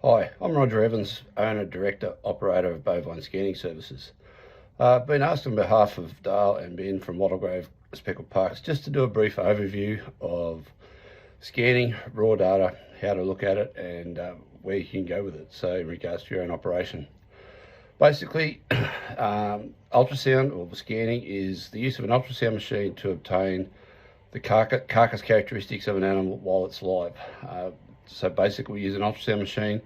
Hi, I'm Roger Evans, owner, director, operator of Bovine Scanning Services. I've been asked on behalf of Dale and Ben from Wattlegrove Speckled Parks just to do a brief overview of scanning, raw data, how to look at it, and where you can go with it, so in regards to your own operation. Basically, ultrasound or scanning is the use of an ultrasound machine to obtain the carcass characteristics of an animal while it's live. So basically, we use an ultrasound machine.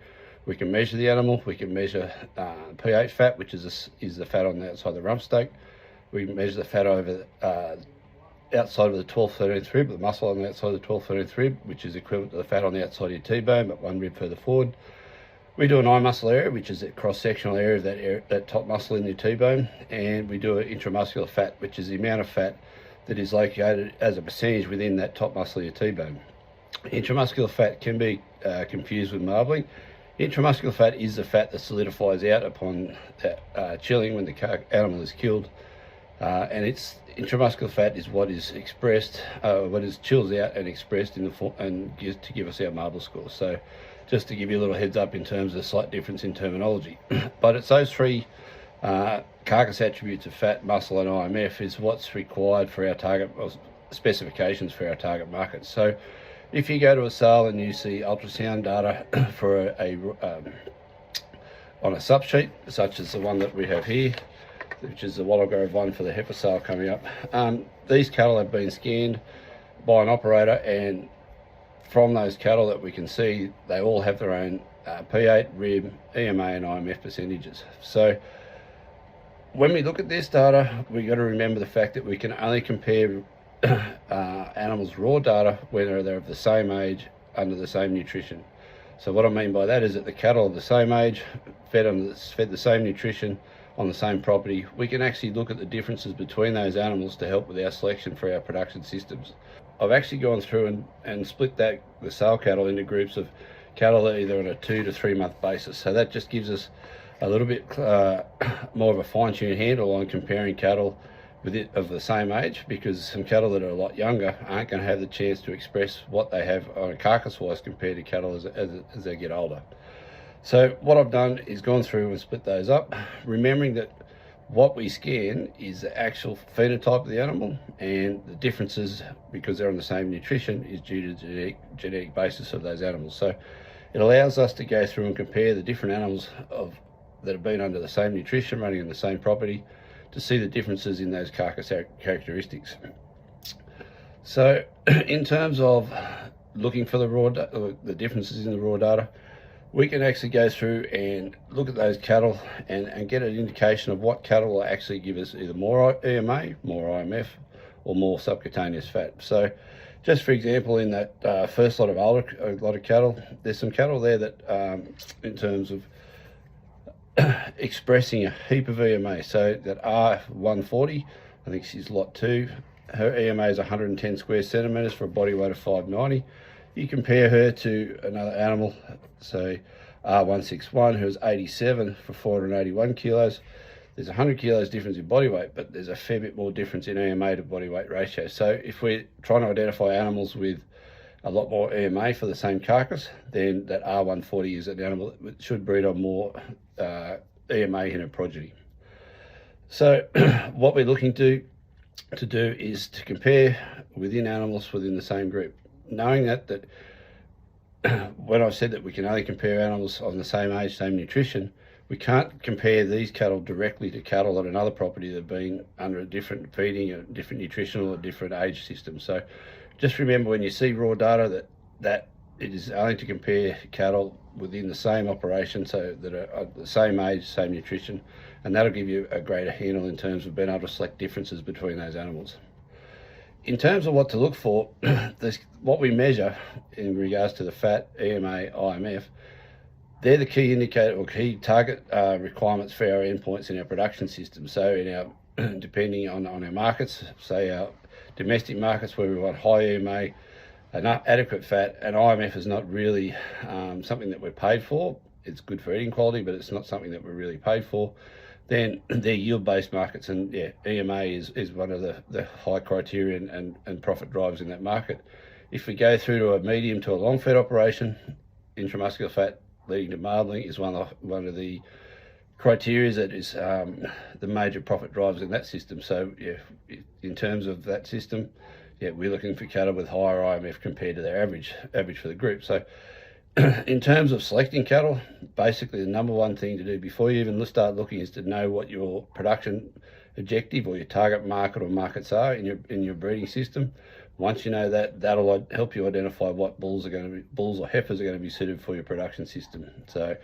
We can measure the animal. We can measure pH fat, which is the fat on the outside of the rump steak. We can measure the fat over outside of the 12th-13th rib, the muscle on the outside of the 12th-13th rib, which is equivalent to the fat on the outside of your T-bone, but one rib further forward. We do an eye muscle area, which is a cross-sectional area of that top muscle in your T-bone, and we do an intramuscular fat, which is the amount of fat that is located as a percentage within that top muscle of your T-bone. Intramuscular fat can be confused with marbling. Intramuscular fat is the fat that solidifies out upon chilling when the animal is killed, and intramuscular fat is what is expressed, what is chills out and expressed in the form and to give us our marble score. So, just to give you a little heads up in terms of slight difference in terminology, but it's those three carcass attributes of fat, muscle, and IMF is what's required for our target specifications for our target market. So, if you go to a sale and you see ultrasound data for on a subsheet, such as the one that we have here, which is the Wattlegrove one for the heifer sale coming up, these cattle have been scanned by an operator, and from those cattle that we can see, they all have their own P8, rib, EMA, and IMF percentages. So when we look at this data, we've got to remember the fact that we can only compare animals' raw data when they're of the same age under the same nutrition. So what I mean by that is that the cattle of the same age, fed the same nutrition on the same property, we can actually look at the differences between those animals to help with our selection for our production systems. I've actually gone through and split the sale cattle into groups of cattle that are either on a 2 to 3 month basis. So that just gives us a little bit more of a fine-tuned handle on comparing cattle of the same age, because some cattle that are a lot younger aren't going to have the chance to express what they have on a carcass-wise compared to cattle as they get older. So what I've done is gone through and split those up, remembering that what we scan is the actual phenotype of the animal, and the differences, because they're on the same nutrition, is due to the genetic basis of those animals. So it allows us to go through and compare the different animals that have been under the same nutrition, running in the same property, to see the differences in those carcass characteristics. So in terms of looking for the differences in the raw data, we can actually go through and look at those cattle and get an indication of what cattle will actually give us either more EMA, more IMF, or more subcutaneous fat. So just for example, in that first lot of cattle, there's some cattle there that in terms of expressing a heap of EMA. So that R140, I think she's lot 2, her EMA is 110 square centimeters for a body weight of 590. You compare her to another animal, so R161, who's 87 for 481 kilos. There's 100 kilos difference in body weight, but there's a fair bit more difference in EMA to body weight ratio. So if we're trying to identify animals with a lot more EMA for the same carcass, then that R140 is an animal that should breed on more EMA in a progeny. So what we're looking to do is to compare within animals within the same group, knowing that when I've said that we can only compare animals on the same age, same nutrition, we can't compare these cattle directly to cattle on another property that have been under a different feeding, a different nutritional, or different age system. So just remember, when you see raw data, that it is only to compare cattle within the same operation, so that are the same age, same nutrition, and that'll give you a greater handle in terms of being able to select differences between those animals. In terms of what to look for, what we measure in regards to the fat, EMA, IMF, they're the key indicator or key target requirements for our endpoints in our production system. So in our, depending on our markets, say our domestic markets where we want high EMA, adequate fat, and IMF is not really something that we're paid for. It's good for eating quality, but it's not something that we're really paid for. Then they're yield-based markets, and yeah, EMA is one of the high criterion and profit drivers in that market. If we go through to a medium to a long fed operation, intramuscular fat leading to marbling is one of the criteria that is the major profit drivers in that system. So yeah, in terms of that system, yeah, we're looking for cattle with higher IMF compared to their average for the group. So in terms of selecting cattle, basically the number one thing to do before you even start looking is to know what your production objective or your target market or markets are in your breeding system. Once you know that, that'll help you identify what bulls or heifers are going to be suited for your production system. So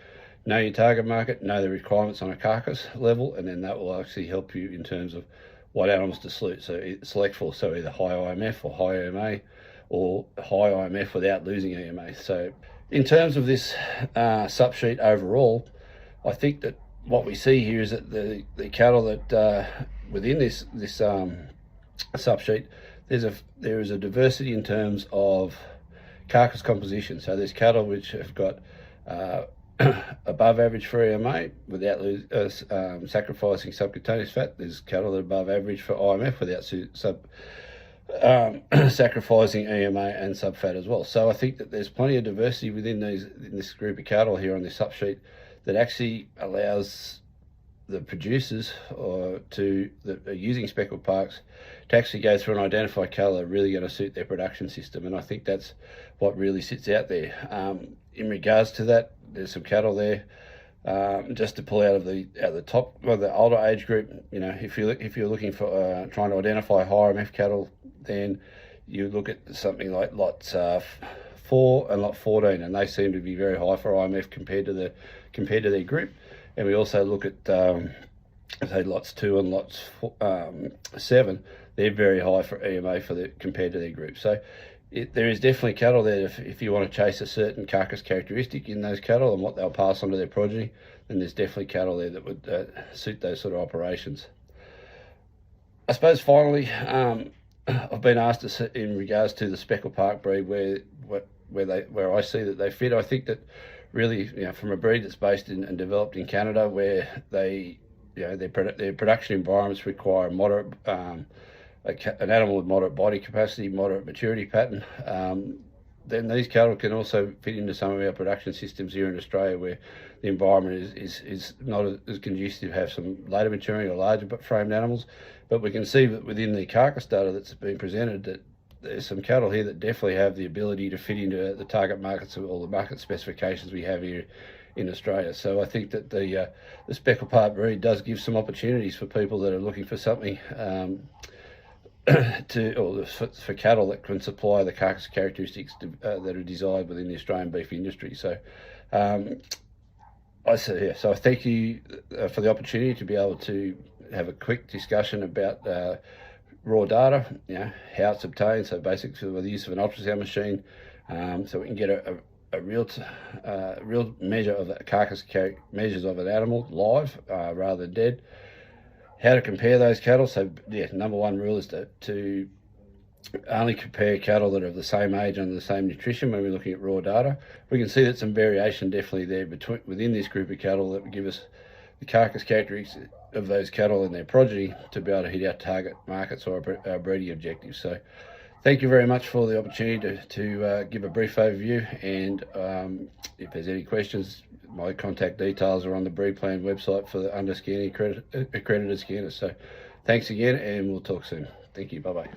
know your target market, know the requirements on a carcass level, and then that will actually help you in terms of what animals to select for. So either high IMF or high EMA, or high IMF without losing EMA. So in terms of this subsheet overall, I think that what we see here is that the cattle that within this subsheet, there is a diversity in terms of carcass composition. So there's cattle which have got above average for EMA without sacrificing subcutaneous fat. There's cattle that are above average for IMF without sacrificing EMA and subfat as well. So I think that there's plenty of diversity within this group of cattle here on this subsheet that actually allows the producers that are using speckled parks to actually go through and identify cattle that are really going to suit their production system. And I think that's what really sits out there. In regards to that, there's some cattle there just to pull out of the top, well, the older age group. You know, if you're looking for trying to identify higher IMF cattle, then you look at something like lots 4 and lot 14, and they seem to be very high for IMF compared to their group. And we also look at say lots 2 and lots 7. They're very high for EMA compared to their group. So there is definitely cattle there. If you want to chase a certain carcass characteristic in those cattle and what they'll pass on to their progeny, then there's definitely cattle there that would suit those sort of operations. I suppose finally, I've been asked in regards to the speckled park breed where I see that they fit. I think that really, you know, from a breed that's based in and developed in Canada, where their production environments require moderate an animal with moderate body capacity, moderate maturity pattern, then these cattle can also fit into some of our production systems here in Australia, where the environment is not as conducive to have some later maturing or larger framed animals. But we can see that within the carcass data that's been presented that there's some cattle here that definitely have the ability to fit into the target markets or the market specifications we have here in Australia. So I think that the speckled park breed does give some opportunities for people that are looking for something for cattle that can supply the carcass characteristics that are desired within the Australian beef industry. So so I thank you for the opportunity to be able to have a quick discussion about raw data, you know, how it's obtained. So basically with the use of an ultrasound machine, so we can get a real measure of the carcass measures of an animal live rather than dead. How to compare those cattle. So yeah, number one rule is to only compare cattle that are of the same age and the same nutrition when we're looking at raw data. We can see that some variation definitely there within this group of cattle that would give us the carcass characteristics of those cattle and their progeny to be able to hit our target markets or our breeding objectives. So thank you very much for the opportunity to give a brief overview, and if there's any questions, my contact details are on the Breed Plan website for the under-scanning accredited scanners. So thanks again, and we'll talk soon. Thank you. Bye-bye.